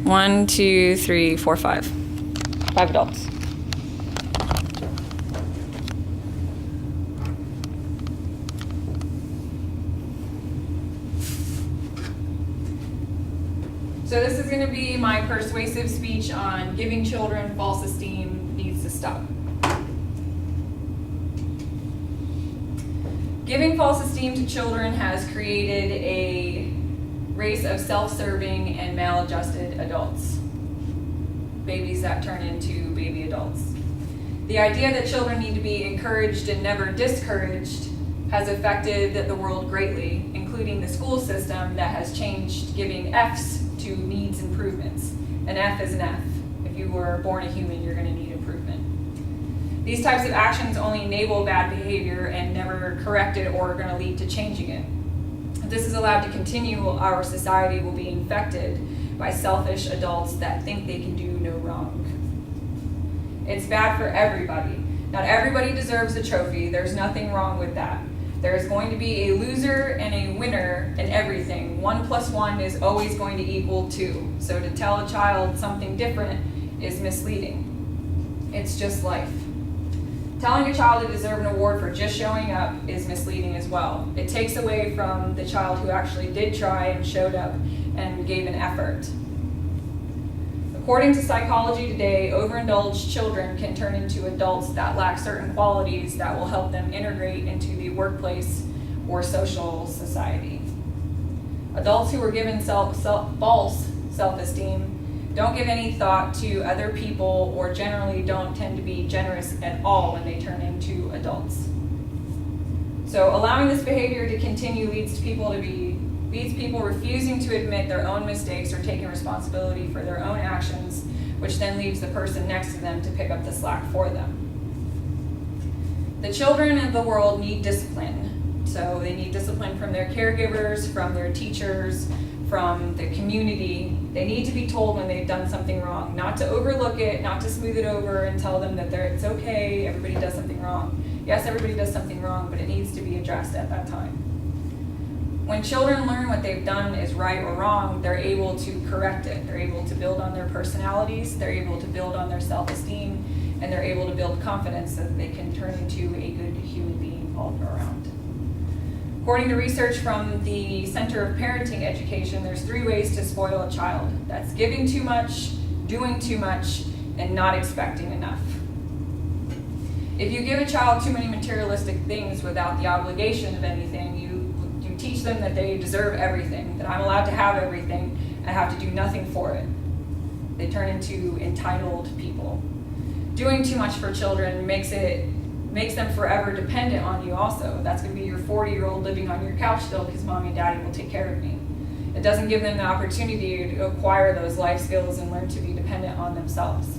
1, 2, 3, 4, 5. 5 adults. So this is going to be my persuasive speech on giving children false esteem needs to stop. Giving false esteem to children has created a race of self-serving and maladjusted adults. Babies that turn into baby adults. The idea that children need to be encouraged and never discouraged has affected the world greatly, including the school system that has changed giving Fs to needs improvements. An F is an F. If you were born a human, you're going to need improvement. These types of actions only enable bad behavior and never correct it or are going to lead to changing it. If this is allowed to continue, our society will be infected by selfish adults that think they can do no wrong. It's bad for everybody. Not everybody deserves a trophy. There's nothing wrong with that. There's going to be a loser and a winner in everything. 1 + 1 is always going to equal 2. So to tell a child something different is misleading. It's just life. Telling a child to deserve an award for just showing up is misleading as well. It takes away from the child who actually did try and showed up and gave an effort. According to psychology today, overindulged children can turn into adults that lack certain qualities that will help them integrate into the workplace or social society. Adults who are given false self-esteem don't give any thought to other people or generally don't tend to be generous at all when they turn into adults. So allowing this behavior to continue leads people refusing to admit their own mistakes or taking responsibility for their own actions, which then leaves the person next to them to pick up the slack for them. The children of the world need discipline. So they need discipline from their caregivers, from their teachers, from the community. They need to be told when they've done something wrong, not to overlook it, not to smooth it over and tell them that it's okay, everybody does something wrong. Yes, everybody does something wrong, but it needs to be addressed at that time. When children learn what they've done is right or wrong, they're able to correct it. They're able to build on their personalities, they're able to build on their self-esteem, and they're able to build confidence so that they can turn into a good human being all around. According to research from the Center of Parenting Education, there's 3 ways to spoil a child. That's giving too much, doing too much, and not expecting enough. If you give a child too many materialistic things without the obligation of anything, you teach them that they deserve everything, that I'm allowed to have everything, I have to do nothing for it. They turn into entitled people. Doing too much for children makes them forever dependent on you also. That's going to be your 40-year-old living on your couch still because mommy and daddy will take care of me. It doesn't give them the opportunity to acquire those life skills and learn to be dependent on themselves.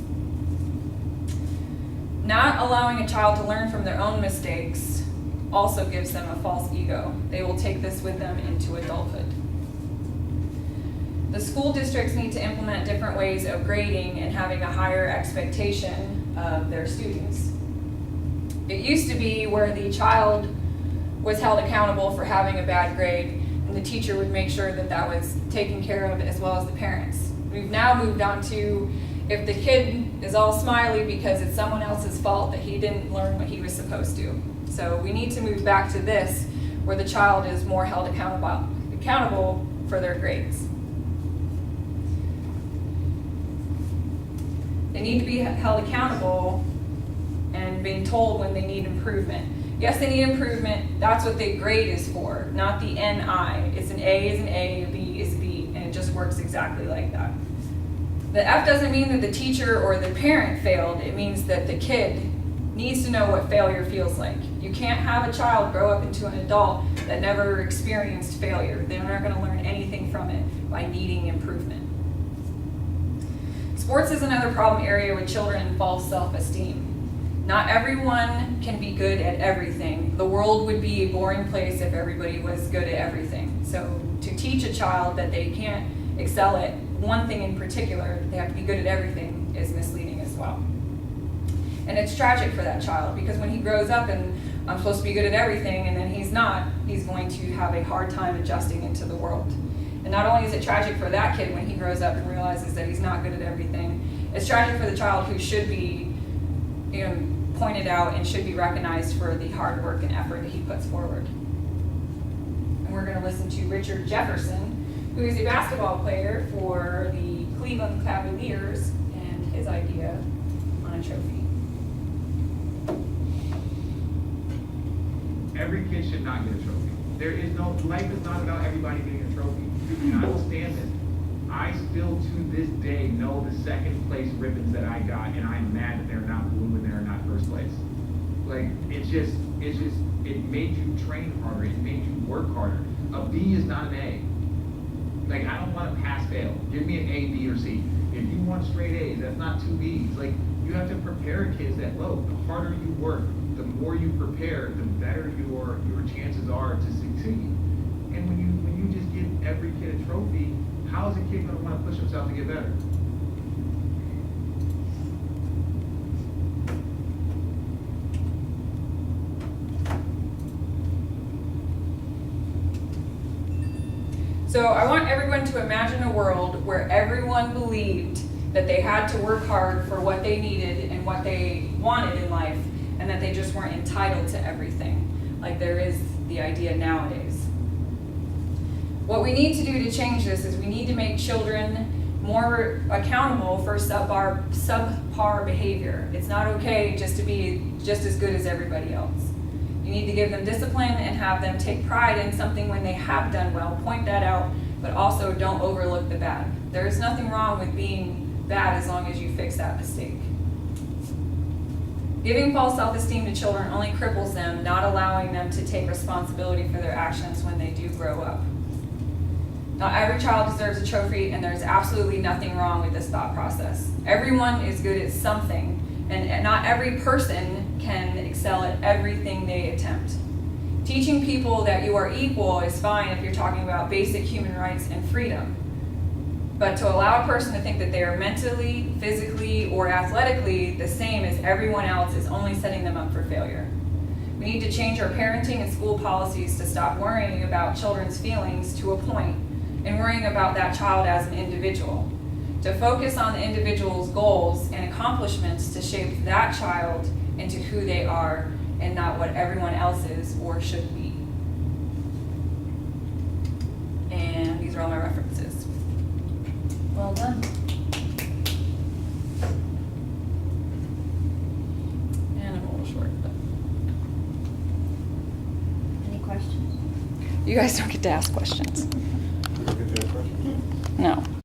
Not allowing a child to learn from their own mistakes also gives them a false ego. They will take this with them into adulthood. The school districts need to implement different ways of grading and having a higher expectation of their students. It used to be where the child was held accountable for having a bad grade, and the teacher would make sure that that was taken care of as well as the parents. We've now moved on to if the kid is all smiley because it's someone else's fault that he didn't learn what he was supposed to. So we need to move back to this, where the child is more held accountable for their grades. They need to be held accountable and being told when they need improvement. Yes, they need improvement. That's what the grade is for, not the NI. It's an A is an A, a B is a B, and it just works exactly like that. The F doesn't mean that the teacher or the parent failed. It means that the kid needs to know what failure feels like. You can't have a child grow up into an adult that never experienced failure. They're not going to learn anything from it by needing improvement. Sports is another problem area with children and false self-esteem. Not everyone can be good at everything. The world would be a boring place if everybody was good at everything. So to teach a child that they can't excel at one thing in particular, they have to be good at everything, is misleading as well. And it's tragic for that child because when he grows up and I'm supposed to be good at everything and then he's not, he's going to have a hard time adjusting into the world. And not only is it tragic for that kid when he grows up and realizes that he's not good at everything, it's tragic for the child who should be, you know, pointed out and should be recognized for the hard work and effort that he puts forward. And we're going to listen to Richard Jefferson, who is a basketball player for the Cleveland Cavaliers, and his idea on a trophy. Every kid should not get a trophy. There is no, life is not about everybody getting a trophy. You can understand this. I still to this day know the second place ribbons that I got, and I'm mad that they're not blue and they're not first place. Like, it made you train harder, it made you work harder. A B is not an A. Like, I don't want to pass fail. Give me an A, B, or C. If you want straight A's, that's not two B's. Like, you have to prepare kids that, look, the harder you work, the more you prepare, the better your chances are to succeed. And when you just give every kid a trophy, how is a kid going to want to push himself to get better? So I want everyone to imagine a world where everyone believed that they had to work hard for what they needed and what they wanted in life, and that they just weren't entitled to everything, like there is the idea nowadays. What we need to do to change this is we need to make children more accountable for subpar behavior. It's not okay just to be just as good as everybody else. You need to give them discipline and have them take pride in something when they have done well, point that out, but also don't overlook the bad. There is nothing wrong with being bad as long as you fix that mistake. Giving false self-esteem to children only cripples them, not allowing them to take responsibility for their actions when they do grow up. Not every child deserves a trophy, and there's absolutely nothing wrong with this thought process. Everyone is good at something, and not every person can excel at everything they attempt. Teaching people that you are equal is fine if you're talking about basic human rights and freedom. But to allow a person to think that they are mentally, physically, or athletically the same as everyone else is only setting them up for failure. We need to change our parenting and school policies to stop worrying about children's feelings to a point and worrying about that child as an individual. To focus on the individual's goals and accomplishments to shape that child into who they are and not what everyone else is or should be. And these are all my references. Well done. And I'm a little short, but Any questions? you guys don't get to ask questions.